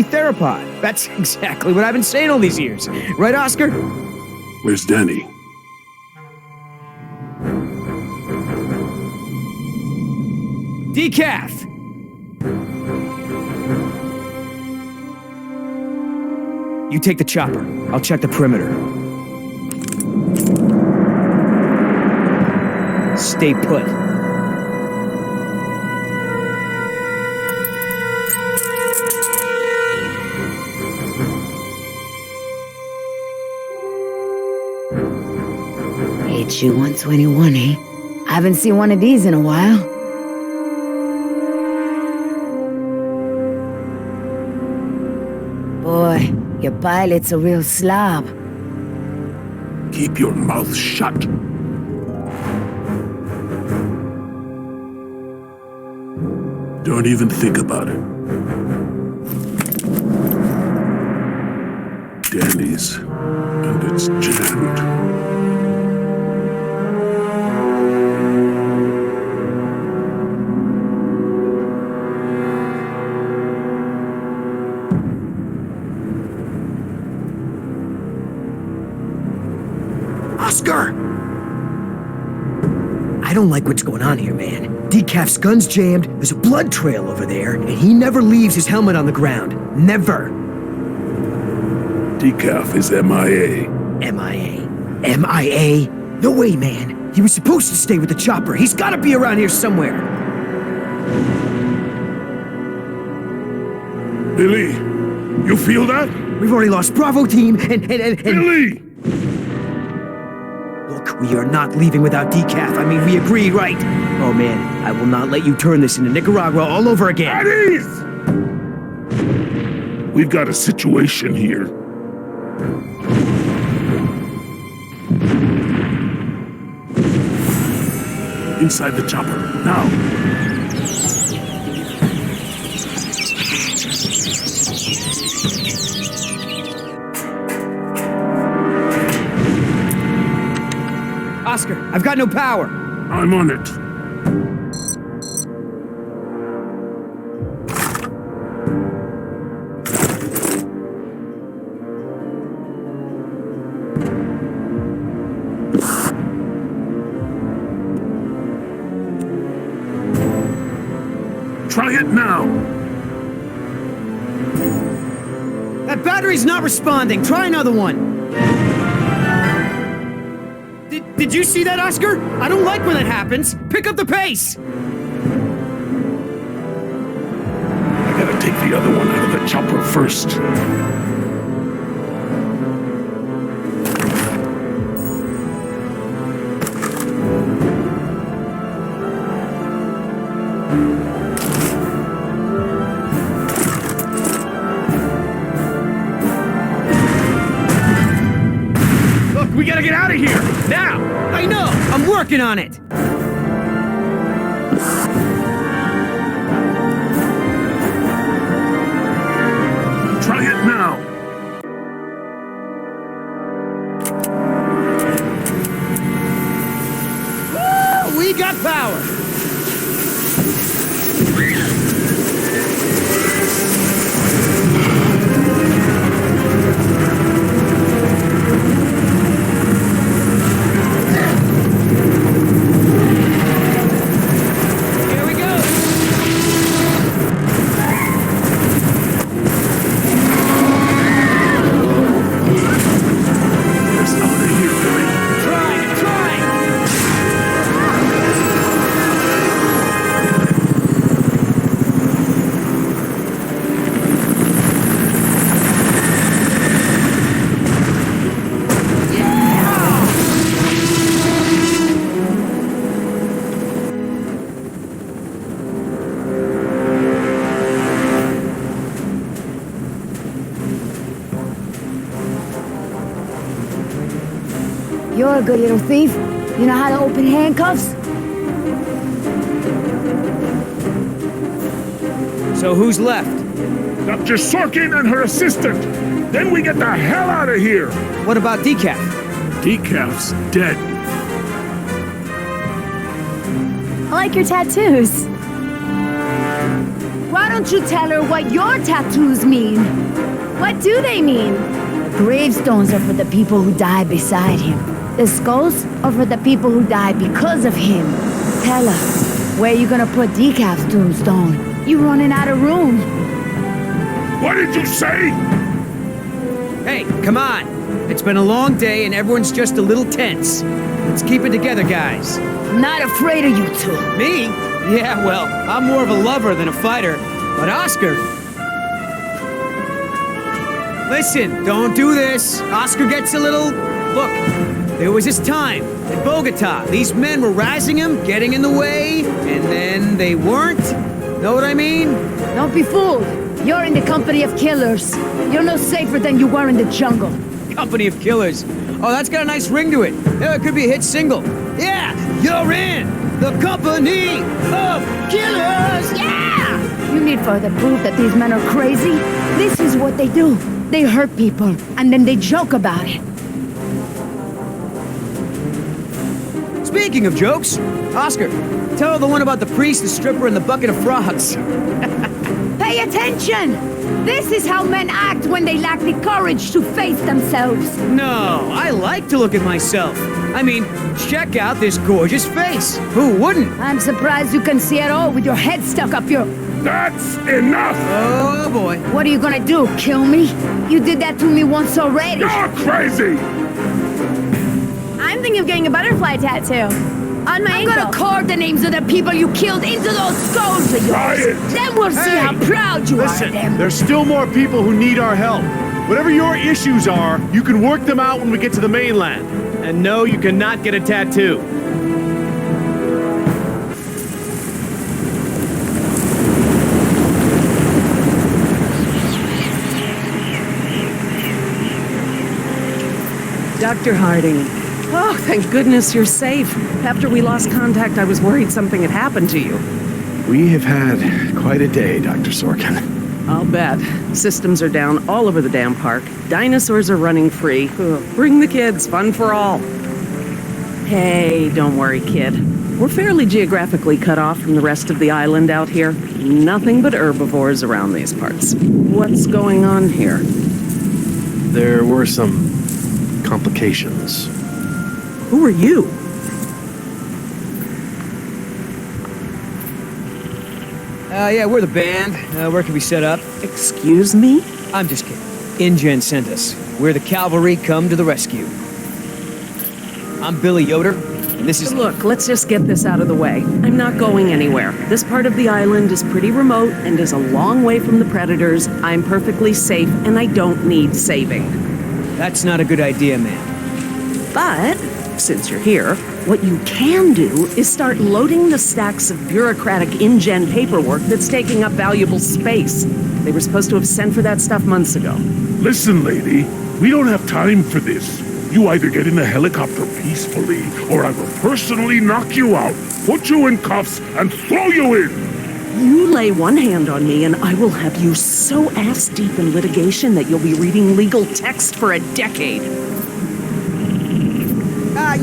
early theropod. That's exactly what I've been saying all these years. Right, Oscar? Where's Danny? Decaf! You take the chopper. I'll check the perimeter. Stay put. HU-121, eh? I haven't seen one of these in a while. Boy, your pilot's a real slob. Keep your mouth shut. Don't even think about it. Danny's, and it's jammed. Oscar! I don't like what's going on here, man. Decaf's gun's jammed, there's a blood trail over there, and he never leaves his helmet on the ground. Never. Decaf is MIA. MIA? MIA? No way, man. He was supposed to stay with the chopper. He's gotta be around here somewhere. Billy, you feel that? We've already lost Bravo team, and... Billy! Look, we are not leaving without Decaf. I mean, we agreed, right? Oh, man, I will not let you turn this into Nicaragua all over again. At ease! We've got a situation here. Inside the chopper, now. Oscar, I've got no power. I'm on it. Try it now. That battery's not responding. Try another one. Did you see that, Oscar? I don't like when that happens. Pick up the pace. I gotta take the other one out of the chopper first. Look, we gotta get out of here, now! I know! I'm working on it! Try it now. Woo! We got power! You're a good little thief. You know how to open handcuffs? So who's left? Dr. Sorkin and her assistant. Then we get the hell out of here. What about Decaf? Decaf's dead. I like your tattoos. Why don't you tell her what your tattoos mean? What do they mean? Gravestones are for the people who die beside him. The skulls are for the people who die because of him. Tell her, where you gonna put Decaf's tombstone? You running out of room. What did you say? Hey, come on. It's been a long day and everyone's just a little tense. Let's keep it together, guys. I'm not afraid of you two. Me? Yeah, well, I'm more of a lover than a fighter. But Oscar... Listen, don't do this. Oscar gets a little... Look, there was this time in Bogota. These men were razzing him, getting in the way, and then they weren't. Know what I mean? Don't be fooled. You're in the company of killers. You're no safer than you were in the jungle. Company of Killers. Oh, that's got a nice ring to it. Yeah, it could be a hit single. Yeah, you're in the company of killers. Yeah! You need further proof that these men are crazy? This is what they do. They hurt people, and then they joke about it. Speaking of jokes, Oscar, tell her the one about the priest, the stripper, and the bucket of frogs. Pay attention! This is how men act when they lack the courage to face themselves. No, I like to look at myself. I mean, check out this gorgeous face. Who wouldn't? I'm surprised you can see at all with your head stuck up your... That's enough! Oh, boy. What are you gonna do, kill me? You did that to me once already. You're crazy! I'm thinking of getting a butterfly tattoo. On my I'm ankle. gonna carve the names of the people you killed into those skulls of Try yours. it. Then we'll see how proud you are of Listen, them. there's still more people who need our help. Whatever your issues are, you can work them out when we get to the mainland. And no, you cannot get a tattoo. Dr. Harding. Oh, thank goodness you're safe. After we lost contact, I was worried something had happened to you. We have had quite a day, Dr. Sorkin. I'll bet. Systems are down all over the damn park. Dinosaurs are running free. Ugh, bring the kids, fun for all. Hey, don't worry, kid. We're fairly geographically cut off from the rest of the island out here. Nothing but herbivores around these parts. What's going on here? There were some complications. Who are you? Yeah, we're the band. Where can we set up? Excuse me? I'm just kidding. InGen sent us. We're the cavalry come to the rescue. I'm Billy Yoder, and this is... Look, let's just get this out of the way. I'm not going anywhere. This part of the island is pretty remote and is a long way from the predators. I'm perfectly safe, and I don't need saving. That's not a good idea, man. But, since you're here, what you can do is start loading the stacks of bureaucratic InGen paperwork that's taking up valuable space. They were supposed to have sent for that stuff months ago. Listen, lady, we don't have time for this. You either get in the helicopter peacefully, or I will personally knock you out, put you in cuffs, and throw you in! You lay one hand on me and I will have you so ass-deep in litigation that you'll be reading legal text for a decade.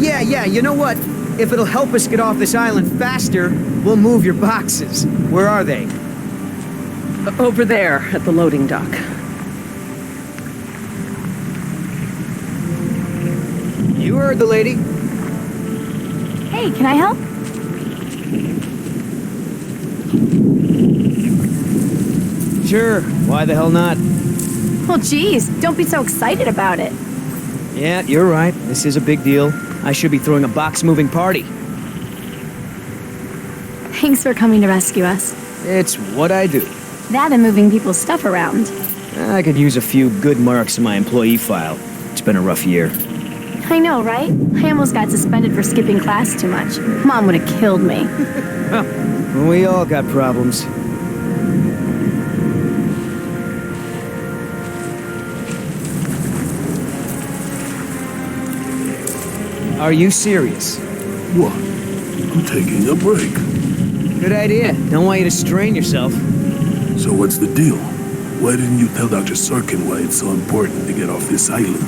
Yeah, you know what? If it'll help us get off this island faster, we'll move your boxes. Where are they? Over there, at the loading dock. You heard the lady. Hey, can I help? Sure, why the hell not? Well, geez, don't be so excited about it. Yeah, you're right. This is a big deal. I should be throwing a box-moving party. Thanks for coming to rescue us. It's what I do. That and moving people's stuff around. I could use a few good marks in my employee file. It's been a rough year. I know, right? I almost got suspended for skipping class too much. Mom would have killed me. We all got problems. Are you serious? What? I'm taking a break. Good idea. Don't want you to strain yourself. So what's the deal? Why didn't you tell Dr. Sorkin why it's so important to get off this island?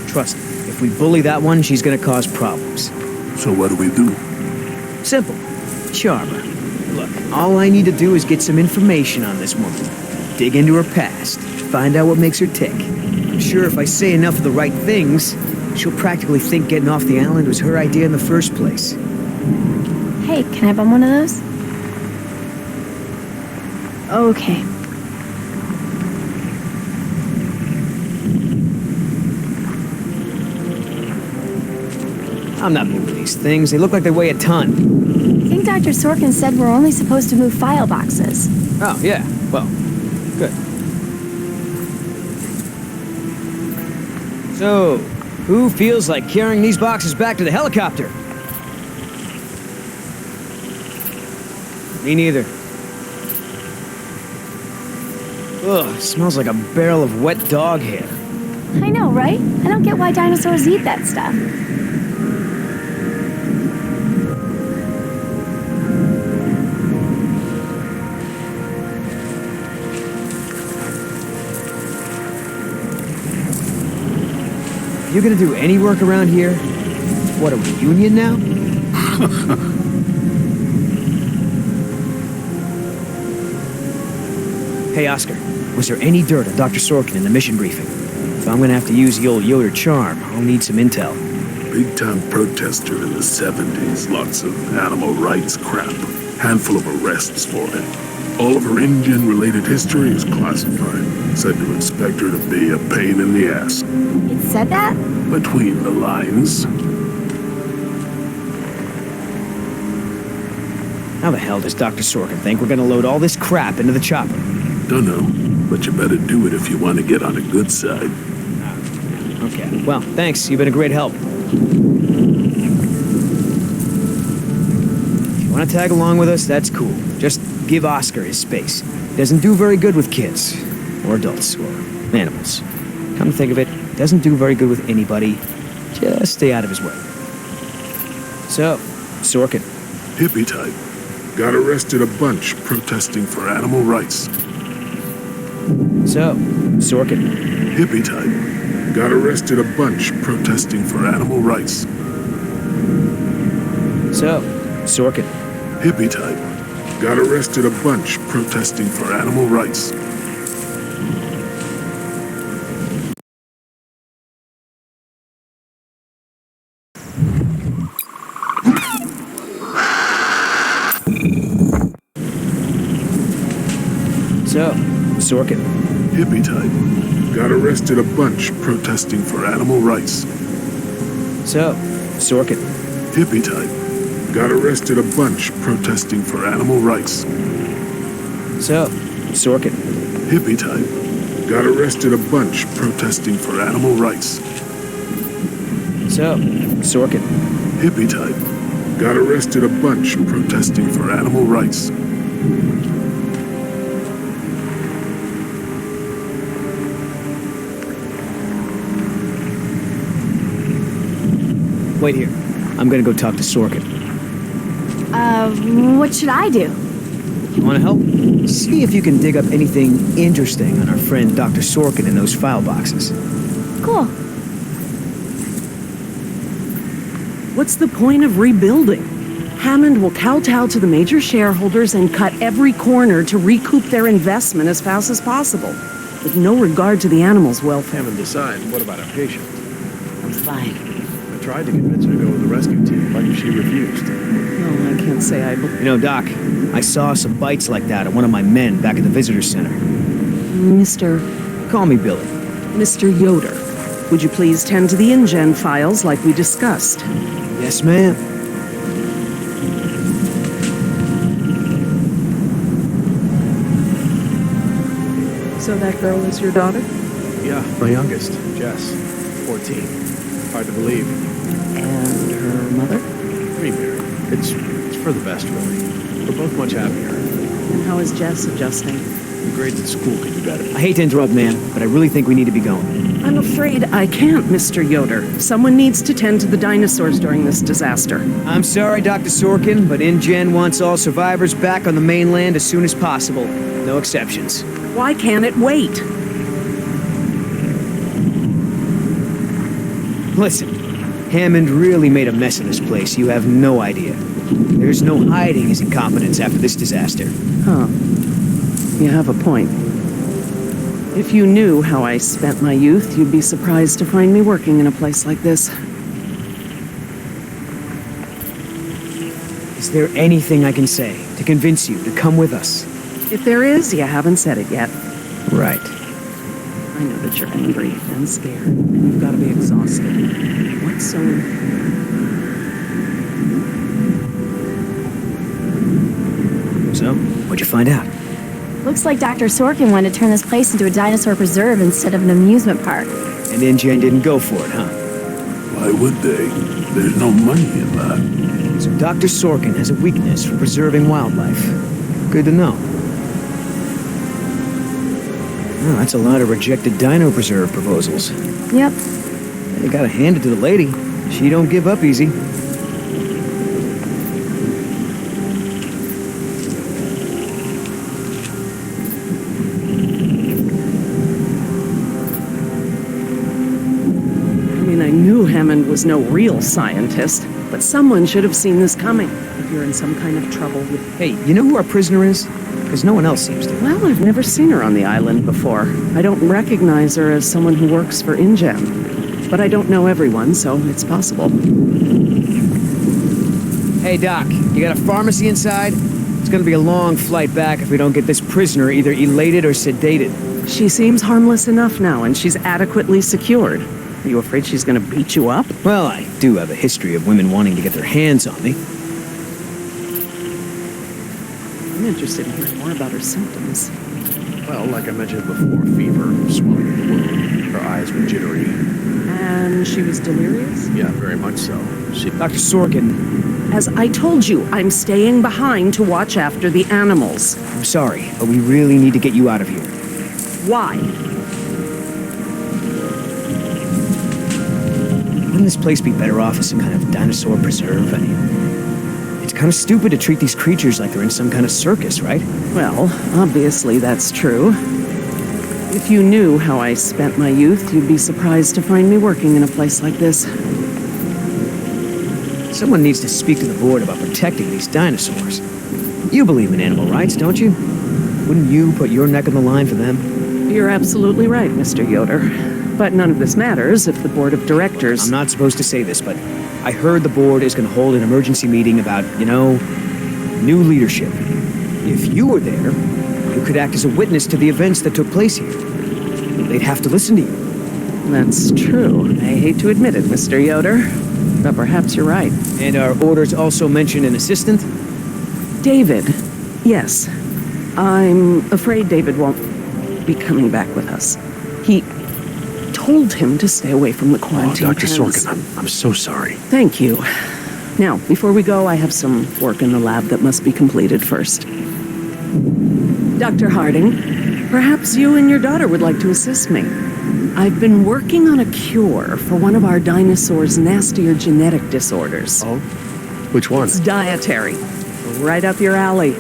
Trust me, if we bully that one, she's gonna cause problems. So what do we do? Simple. Charm her. Look, all I need to do is get some information on this woman. Dig into her past. Find out what makes her tick. I'm sure if I say enough of the right things, she'll practically think getting off the island was her idea in the first place. Hey, can I bum one of those? Okay. I'm not moving these things. They look like they weigh a ton. I think Dr. Sorkin said we're only supposed to move file boxes. Oh, yeah. Well, good. So, who feels like carrying these boxes back to the helicopter? Me neither. Ugh, smells like a barrel of wet dog hair. I know, right? I don't get why dinosaurs eat that stuff. You gonna do any work around here? What, a reunion now? Hey, Oscar, was there any dirt on Dr. Sorkin in the mission briefing? If I'm gonna have to use the old Yoder charm, I'll need some intel. Big-time protester in the 70s. Lots of animal rights crap. Handful of arrests for it. All of her InGen-related history is classified. Said to expect her to be a pain in the ass. It said that? Between the lines. How the hell does Dr. Sorkin think we're gonna load all this crap into the chopper? Dunno, but you better do it if you want to get on a good side. Okay, well, thanks. You've been a great help. If you want to tag along with us, that's cool. Just give Oscar his space. He doesn't do very good with kids, or adults, or animals. Come to think of it, doesn't do very good with anybody. Just stay out of his way. So, Sorkin. Hippie type. Got arrested a bunch protesting for animal rights. So, Sorkin. Hippie type. Got arrested a bunch protesting for animal rights. So, Sorkin. Hippie type. Got arrested a bunch protesting for animal rights. So, Sorkin. Hippie type. Got arrested a bunch protesting for animal rights. So, Sorkin. Hippie type. Got arrested a bunch protesting for animal rights. So, Sorkin. Hippie type. Got arrested a bunch protesting for animal rights. So, Sorkin. Hippie type. Got arrested a bunch protesting for animal rights. Wait here. I'm gonna go talk to Sorkin. What should I do? You wanna help? See if you can dig up anything interesting on our friend Dr. Sorkin in those file boxes. Cool. What's the point of rebuilding? Hammond will kowtow to the major shareholders and cut every corner to recoup their investment as fast as possible, with no regard to the animals' welfare. Haven't decided. What about our patient? I'm fine. I tried to convince her to go with the rescue team, but she refused. No, I can't say I believe. You know, Doc, I saw some bites like that at one of my men back at the visitor center. Mr. Call me Billy. Mr. Yoder, would you please tend to the InGen files like we discussed? Yes, ma'am. So that girl is your daughter? Yeah, my youngest, Jess, 14. Hard to believe. And her mother? Remarried. It's for the best, really. We're both much happier. And how is Jess adjusting? The grades at school could do better. I hate to interrupt, ma'am, but I really think we need to be going. I'm afraid I can't, Mr. Yoder. Someone needs to tend to the dinosaurs during this disaster. I'm sorry, Dr. Sorkin, but InGen wants all survivors back on the mainland as soon as possible. No exceptions. Why can't it wait? Listen, Hammond really made a mess of this place. You have no idea. There's no hiding his incompetence after this disaster. Huh. You have a point. If you knew how I spent my youth, you'd be surprised to find me working in a place like this. Is there anything I can say to convince you to come with us? If there is, you haven't said it yet. Right. I know that you're angry and scared, and you've got to be exhausted. What's so... So, what'd you find out? Looks like Dr. Sorkin wanted to turn this place into a dinosaur preserve instead of an amusement park. And InGen didn't go for it, huh? Why would they? There's no money in that. So Dr. Sorkin has a weakness for preserving wildlife. Good to know. Oh, that's a lot of rejected dino preserve proposals. Yep. You gotta hand it to the lady. She don't give up easy. I knew Hammond was no real scientist, but someone should have seen this coming. If you're in some kind of trouble with... Hey, you know who our prisoner is? Because no one else seems to. Well, I've never seen her on the island before. I don't recognize her as someone who works for InGen. But I don't know everyone, so it's possible. Hey, Doc, you got a pharmacy inside? It's gonna be a long flight back if we don't get this prisoner either elated or sedated. She seems harmless enough now, and she's adequately secured. Are you afraid she's gonna beat you up? Well, I do have a history of women wanting to get their hands on me. I'm interested in hearing more about her symptoms. Well, like I mentioned before, fever, swelling of the wound, her eyes were jittery. And she was delirious? Yeah, very much so. Dr. Sorkin, As I told you, I'm staying behind to watch after the animals. I'm sorry, but we really need to get you out of here. Why? Wouldn't this place be better off as some kind of dinosaur preserve? I mean, it's kind of stupid to treat these creatures like they're in some kind of circus, right? Well, obviously that's true. If you knew how I spent my youth, you'd be surprised to find me working in a place like this. Someone needs to speak to the board about protecting these dinosaurs. You believe in animal rights, don't you? Wouldn't you put your neck on the line for them? You're absolutely right, Mr. Yoder. But none of this matters if the board of directors... I'm not supposed to say this, but I heard the board is going to hold an emergency meeting about, new leadership. If you were there, you could act as a witness to the events that took place here. They'd have to listen to you. That's true. I hate to admit it, Mr. Yoder, but perhaps you're right. And our orders also mention an assistant? David. Yes. I'm afraid David won't be coming back with us. He told him to stay away from the quarantine Dr. tents. Sorkin, I'm so sorry. Thank you. Now, before we go, I have some work in the lab that must be completed first. Dr. Harding, perhaps you and your daughter would like to assist me. I've been working on a cure for one of our dinosaurs' nastier genetic disorders. Oh? Which one? It's dietary. Right up your alley.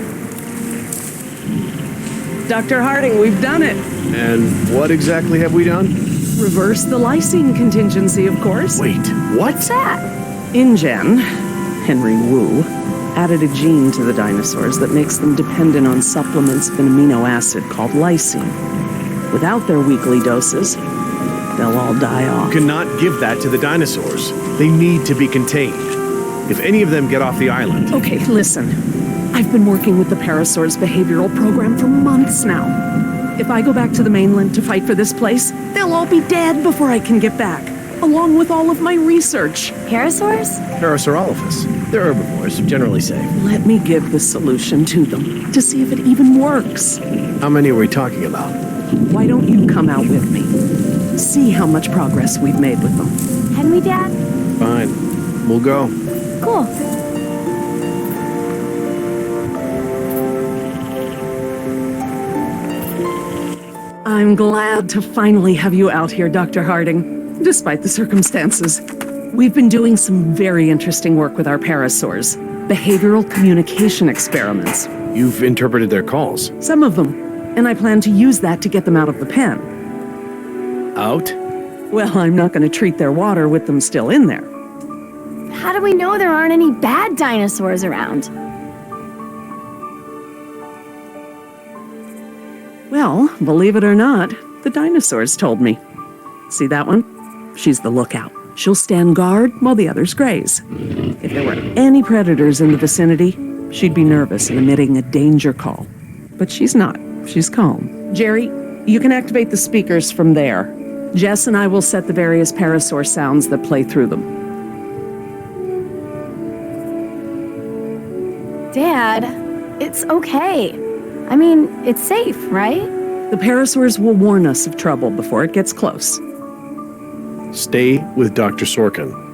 Dr. Harding, we've done it. And what exactly have we done? Reverse the lysine contingency, of course. Wait, what? What's that? InGen, Henry Wu, added a gene to the dinosaurs that makes them dependent on supplements of an amino acid called lysine. Without their weekly doses, they'll all die off. You cannot give that to the dinosaurs. They need to be contained. If any of them get off the island... Okay, listen. I've been working with the Parasaur's behavioral program for months now. If I go back to the mainland to fight for this place, they'll all be dead before I can get back, along with all of my research. Parasaurs? Parasaurolophus. They're herbivores, generally safe. Let me give the solution to them, to see if it even works. How many are we talking about? Why don't you come out with me? See how much progress we've made with them. Can we, Dad? Fine. We'll go. Cool. I'm glad to finally have you out here, Dr. Harding, despite the circumstances. We've been doing some very interesting work with our parasaurs, behavioral communication experiments. You've interpreted their calls. Some of them, and I plan to use that to get them out of the pen. Out? Well, I'm not going to treat their water with them still in there. How do we know there aren't any bad dinosaurs around? Well, believe it or not, the dinosaurs told me. See that one? She's the lookout. She'll stand guard while the others graze. If there were any predators in the vicinity, she'd be nervous and emitting a danger call. But she's not. She's calm. Jerry, you can activate the speakers from there. Jess and I will set the various parasaur sounds that play through them. Dad, it's okay. I mean, it's safe, right? The parasaurs will warn us of trouble before it gets close. Stay with Dr. Sorkin.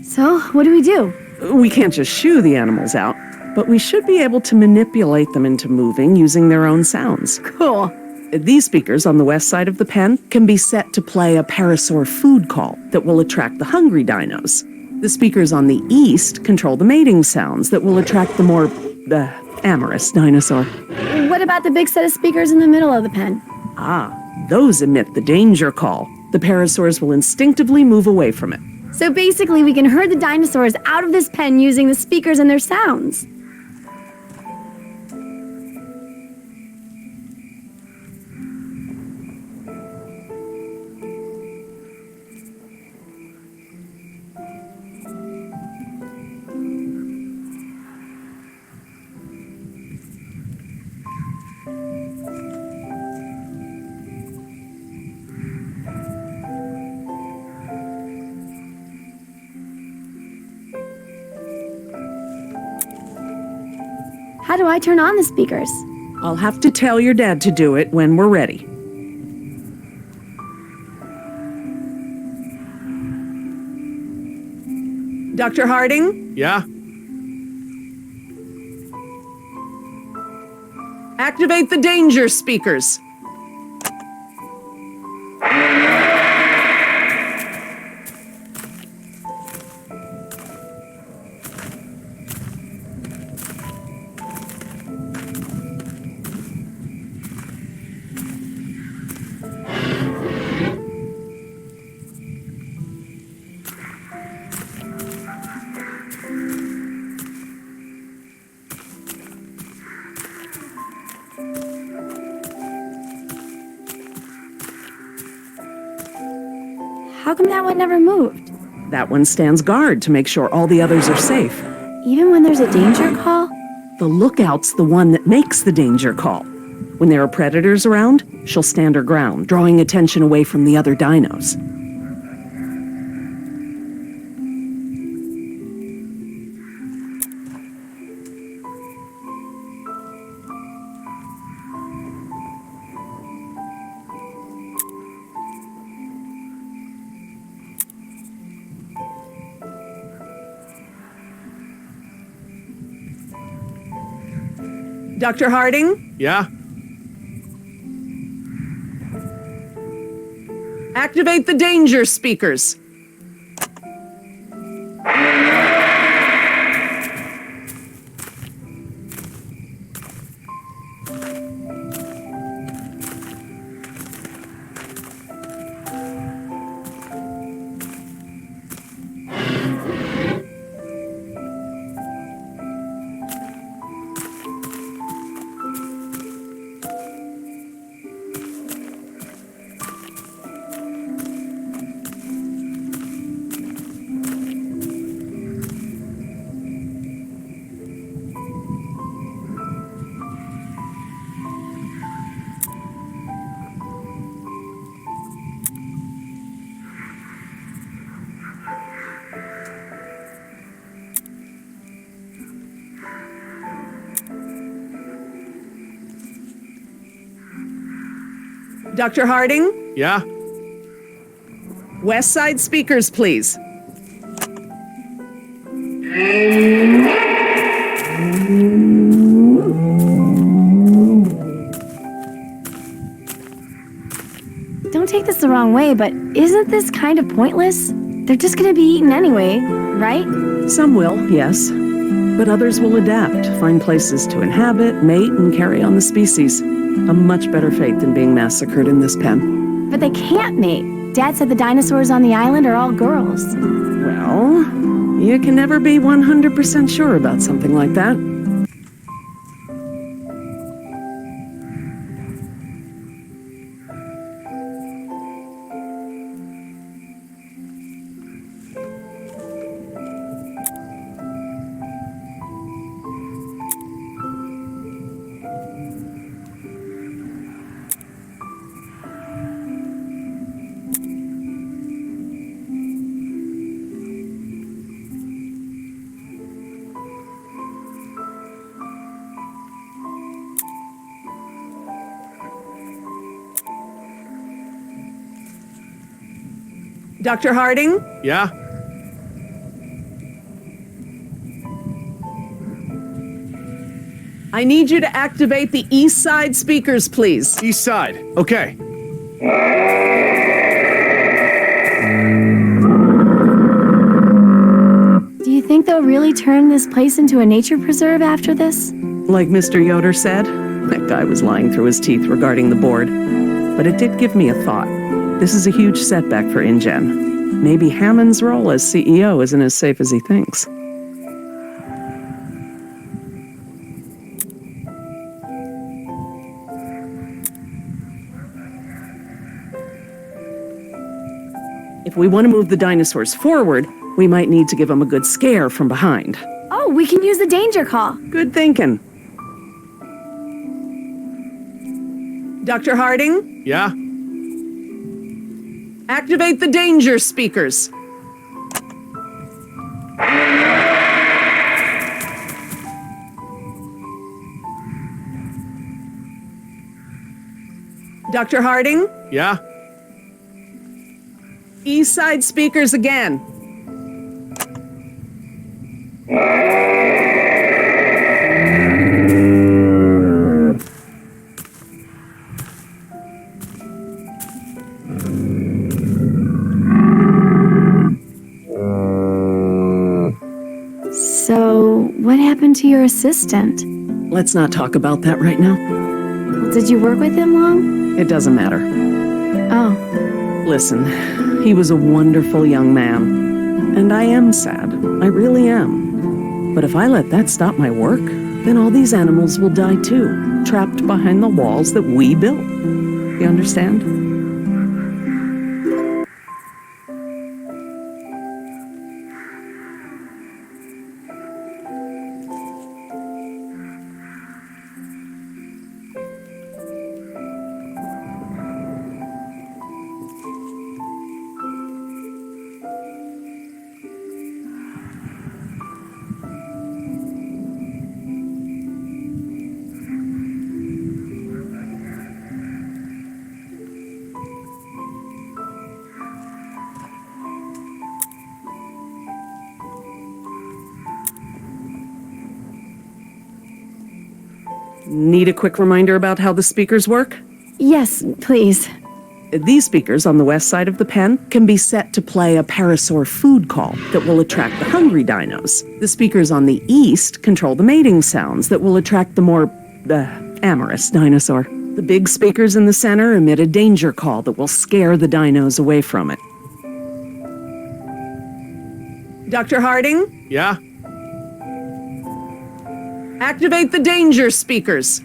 So, what do we do? We can't just shoo the animals out, but we should be able to manipulate them into moving using their own sounds. Cool. These speakers on the west side of the pen can be set to play a parasaur food call that will attract the hungry dinos. The speakers on the east control the mating sounds that will attract the more, amorous dinosaur. What about the big set of speakers in the middle of the pen? Ah, those emit the danger call. The parasaurs will instinctively move away from it. So basically, we can herd the dinosaurs out of this pen using the speakers and their sounds. How do I turn on the speakers? I'll have to tell your dad to do it when we're ready. Dr. Harding? Yeah? Activate the danger speakers. How come that one never moved? That one stands guard to make sure all the others are safe. Even when there's a danger call? The lookout's the one that makes the danger call. When there are predators around, she'll stand her ground, drawing attention away from the other dinos. Dr. Harding? Yeah? Activate the danger speakers. Dr. Harding? Yeah? West side speakers, please. Don't take this the wrong way, but isn't this kind of pointless? They're just gonna be eaten anyway, right? Some will, yes. But others will adapt, find places to inhabit, mate, and carry on the species. A much better fate than being massacred in this pen. But they can't mate. Dad said the dinosaurs on the island are all girls. Well, you can never be 100% sure about something like that. Dr. Harding? Yeah? I need you to activate the east side speakers, please. East side. Okay. Do you think they'll really turn this place into a nature preserve after this? Like Mr. Yoder said, that guy was lying through his teeth regarding the board. But it did give me a thought. This is a huge setback for InGen. Maybe Hammond's role as CEO isn't as safe as he thinks. If we want to move the dinosaurs forward, we might need to give them a good scare from behind. Oh, we can use the danger call. Good thinking. Dr. Harding? Yeah? Activate the danger speakers. Dr. Harding? Yeah? East side speakers again. So, what happened to your assistant? Let's not talk about that right now. Well, did you work with him long? It doesn't matter. Oh, Listen, he was a wonderful young man. And I am sad. I really am. But if I let that stop my work, then all these animals will die too, trapped behind the walls that we built. You understand? Need a quick reminder about how the speakers work? yes, please. These speakers on the west side of the pen can be set to play a parasaur food call that will attract the hungry dinos. The speakers on the east control the mating sounds that will attract the more, amorous dinosaur. The big speakers in the center emit a danger call that will scare the dinos away from it. Dr. Harding? Yeah? Activate the danger speakers.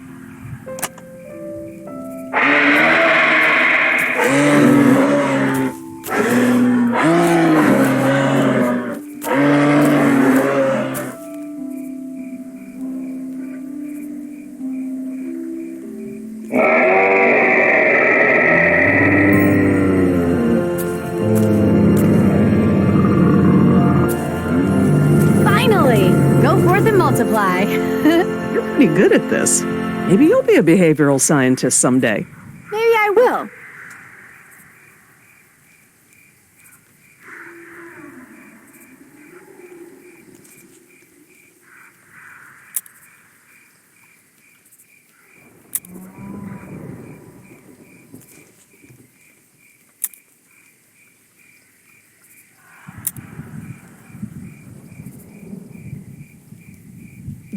Finally! Go forth and multiply. You're pretty good at this. Maybe you'll be a behavioral scientist someday. Maybe I will.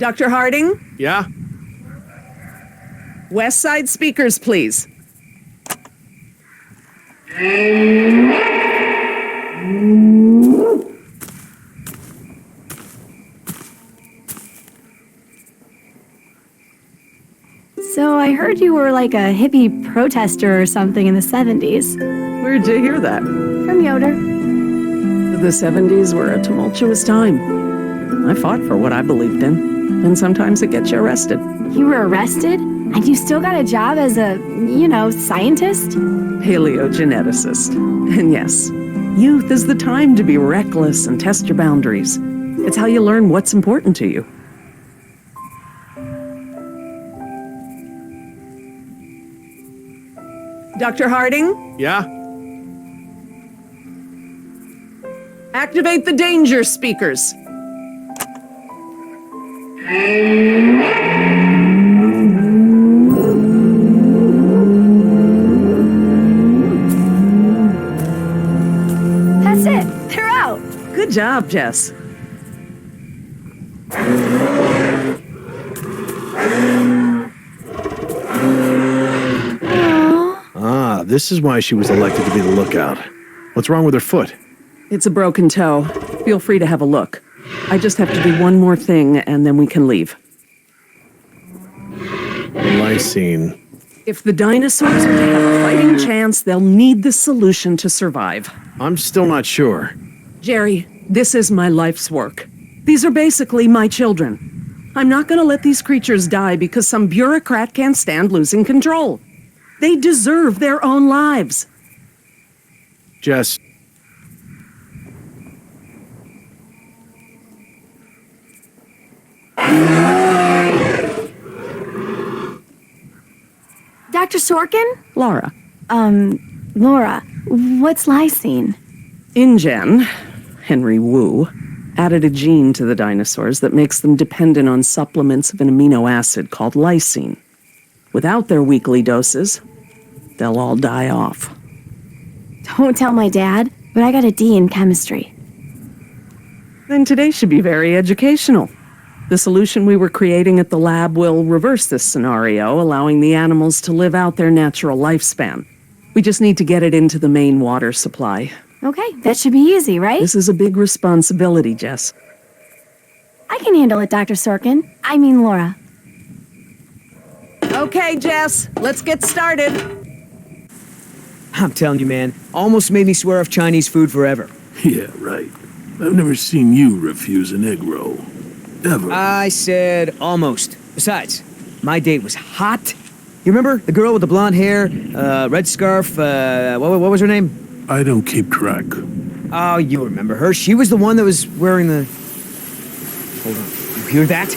Dr. Harding? Yeah? West Side speakers, please. So I heard you were like a hippie protester or something in the 70s. Where'd you hear that? From Yoder. The 70s were a tumultuous time. I fought for what I believed in, and sometimes it gets you arrested. You were arrested? And you still got a job as a, scientist? Paleogeneticist. And yes, youth is the time to be reckless and test your boundaries. It's how you learn what's important to you. Dr. Harding? Yeah? Activate the danger speakers. That's it. They're out. Good job, Jess. Ah, this is why she was elected to be the lookout. What's wrong with her foot? It's a broken toe. Feel free to have a look. I just have to do one more thing, and then we can leave. Lysine. If the dinosaurs are to have a fighting chance, they'll need this solution to survive. I'm still not sure. Jerry, this is my life's work. These are basically my children. I'm not going to let these creatures die because some bureaucrat can't stand losing control. They deserve their own lives. Jess. Dr. Sorkin? Laura. Laura, what's lysine? InGen, Henry Wu, added a gene to the dinosaurs that makes them dependent on supplements of an amino acid called lysine. Without their weekly doses, they'll all die off. Don't tell my dad, but I got a D in chemistry. Then today should be very educational. The solution we were creating at the lab will reverse this scenario, allowing the animals to live out their natural lifespan. We just need to get it into the main water supply. Okay, that should be easy, right? This is a big responsibility, Jess. I can handle it, Dr. Sorkin. I mean Laura. Okay, Jess, let's get started. I'm telling you, man, almost made me swear off Chinese food forever. Yeah, right. I've never seen you refuse an egg roll. Ever. I said almost. Besides, my date was hot. You remember? The girl with the blonde hair, red scarf, what was her name? I don't keep track. Oh, you remember her. She was the one that was wearing the... Hold on. You hear that?